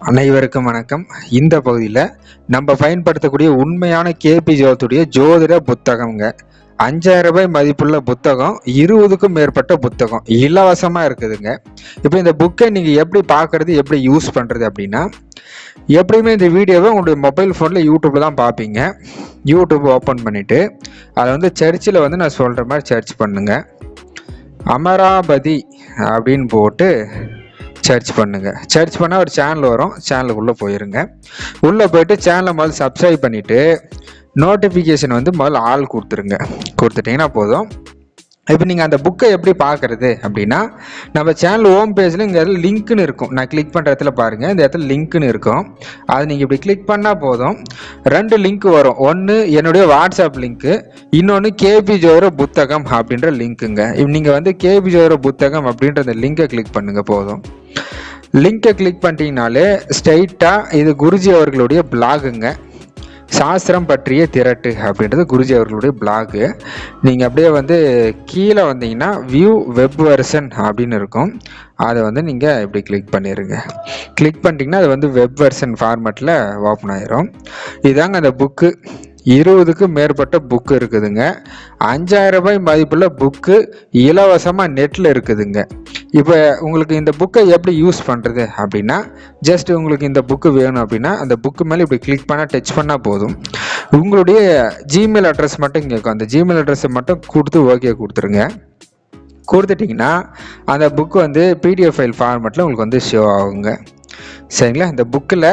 அனைவருக்கும் வணக்கம். இந்த பகுதியில் நம்ம பயன்படுத்தக்கூடிய உண்மையான கேபி ஜோதியுடைய ஜோதிட புத்தகம்ங்க. 5000 ரூபாய் மதிப்புள்ள புத்தகம், 20க்கும் மேற்பட்ட புத்தகம் இலவசமாக இருக்குதுங்க. இப்போ இந்த புக்கை நீங்கள் எப்படி பார்க்கறது, எப்படி யூஸ் பண்ணுறது அப்படின்னா, எப்படியுமே இந்த வீடியோவை உங்களுடைய மொபைல் ஃபோனில் யூடியூப்பில் தான் பார்ப்பீங்க. யூடியூப் ஓப்பன் பண்ணிவிட்டு அதை சர்ச்சில் நான் சொல்கிற மாதிரி சர்ச் பண்ணுங்க. அமராபதி அப்படின்னு போட்டு சர்ச் பண்ணுங்க. சர்ச் பண்ணால் ஒரு சேனல் வரும். சேனலுக்குள்ளே போயிருங்க. உள்ளே போயிட்டு சேனலை முதல்ல சப்ஸ்கிரைப் பண்ணிவிட்டு நோட்டிஃபிகேஷன் முதல்ல ஆள் கொடுத்துட்டிங்கன்னா போதும். இப்போ நீங்கள் அந்த புக்கை எப்படி பார்க்குறது அப்படின்னா, நம்ம சேனல் ஹோம் பேஜில் இங்கே இடத்துல லிங்க்னு இருக்கும். நான் கிளிக் பண்ணுற இடத்துல பாருங்கள், இந்த இடத்துல லிங்க்னு இருக்கும். அது நீங்கள் இப்படி கிளிக் பண்ணால் போதும். 2 லிங்க் வரும். ஒன்று என்னுடைய வாட்ஸ்அப் லிங்க்கு, இன்னொன்று கேபி ஜோதிட புத்தகம் அப்படின்ற லிங்க்குங்க. இப்போ நீங்கள் கேபி ஜோதிட புத்தகம் அப்படின்ற அந்த லிங்கை கிளிக் பண்ணுங்கள் போதும். லிங்கை கிளிக் பண்ணிட்டீங்கனாலே ஸ்ட்ரைட்டாக இது குருஜி அவர்களுடைய பிளாகுங்க. சாஸ்திரம் பற்றிய திரட்டு அப்படின்றது குருஜி அவர்களுடைய பிளாகு. நீங்கள் அப்படியே கீழே வந்தீங்கன்னா வியூ வெப் வெர்ஷன் அப்படின்னு இருக்கும். அதை நீங்கள் இப்படி கிளிக் பண்ணிடுங்க. கிளிக் பண்ணிட்டீங்கன்னா அது வெப் வெர்ஷன் ஃபார்மேட்டில் ஓப்பன் ஆயிரும். இதாங்க அந்த புக்கு. 20க்கும் மேற்பட்ட புக்கு இருக்குதுங்க. 5000 ரூபாய் மதிப்புள்ள புக்கு இலவசமாக நெட்டில் இருக்குதுங்க. இப்போ உங்களுக்கு இந்த புக்கை எப்படி யூஸ் பண்ணுறது அப்படின்னா, ஜஸ்ட் உங்களுக்கு இந்த புக்கு வேணும் அப்படின்னா அந்த புக்கு மேலே இப்படி கிளிக் பண்ணால் டச் பண்ணால் போதும். உங்களுடைய ஜிமெயில் அட்ரஸ் மட்டும் இங்கே இருக்கும். அந்த ஜிமெயில் அட்ரஸை மட்டும் கொடுத்து ஓகே கொடுத்துருங்க. கொடுத்துட்டிங்கன்னா அந்த புக்கு பிடிஎஃப் ஃபைல் ஃபார்மேட்டில் உங்களுக்கு ஷோ ஆகுங்க. சரிங்களா? இந்த புக்கில்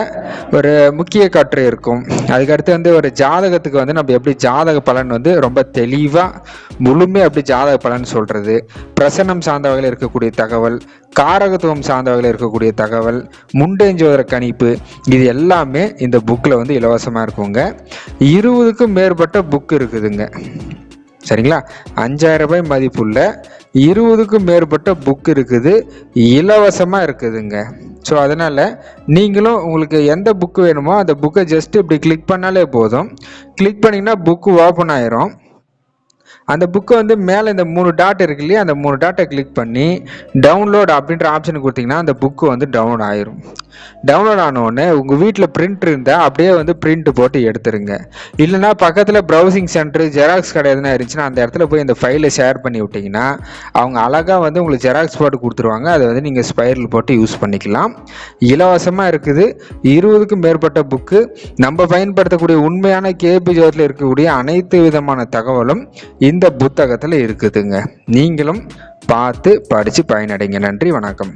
ஒரு முக்கிய கட்டுரை இருக்கும். அதுக்கடுத்து ஒரு ஜாதகத்துக்கு நம்ம எப்படி ஜாதக பலன் ரொம்ப தெளிவாக முழுமையாக எப்படி ஜாதக பலன் சொல்கிறது, பிரசன்னம் சார்ந்த வகையில் இருக்கக்கூடிய தகவல், காரகத்துவம் சார்ந்த வகையில் இருக்கக்கூடிய தகவல், முண்டேஞ்சோதர கணிப்பு, இது எல்லாமே இந்த புக்கில் இலவசமாக இருக்குங்க. 20க்கும் மேற்பட்ட புக்கு இருக்குதுங்க. சரிங்களா? 5000 ரூபாய் மதிப்புள்ள 20க்கும் மேற்பட்ட புக் இருக்குது, இலவசமாக இருக்குதுங்க. ஸோ அதனால் நீங்களும் உங்களுக்கு எந்த புக்கு வேணுமோ அந்த புக்கை ஜஸ்ட்டு இப்படி கிளிக் பண்ணாலே போதும். கிளிக் பண்ணிங்கன்னா புக்கு ஓப்பன் ஆயிரும். அந்த புக்கு மேலே இந்த 3 டாட் இருக்கு இல்லையா, அந்த 3 டாட்டை கிளிக் பண்ணி டவுன்லோட் அப்படின்ற ஆப்ஷன் கொடுத்தீங்கன்னா அந்த புக்கு டவுன்லோட் ஆயிரும். டவுன்லோட் ஆனோடனே உங்கள் வீட்டில் பிரிண்ட் இருந்தால் அப்படியே பிரிண்ட் போட்டு எடுத்துருங்க. இல்லைனா பக்கத்தில் ப்ரௌசிங் சென்டர், ஜெராக்ஸ் கடை எதுனா இருந்துச்சுன்னா அந்த இடத்துல போய் இந்த ஃபைலை ஷேர் பண்ணி விட்டிங்கன்னா அவங்க அழகாக உங்களுக்கு ஜெராக்ஸ் போட்டு கொடுத்துருவாங்க. அதை நீங்கள் ஸ்பைரல் போட்டு யூஸ் பண்ணிக்கலாம். இலவசமாக இருக்குது. 20க்கும் மேற்பட்ட புக்கு. நம்ம பயன்படுத்தக்கூடிய உண்மையான கேபி ஜோதியில் இருக்கக்கூடிய அனைத்து விதமான தகவலும் இந்த புத்தகத்தில் இருக்குதுங்க. நீங்களும் பார்த்து படித்து பயனடைங்க. நன்றி, வணக்கம்.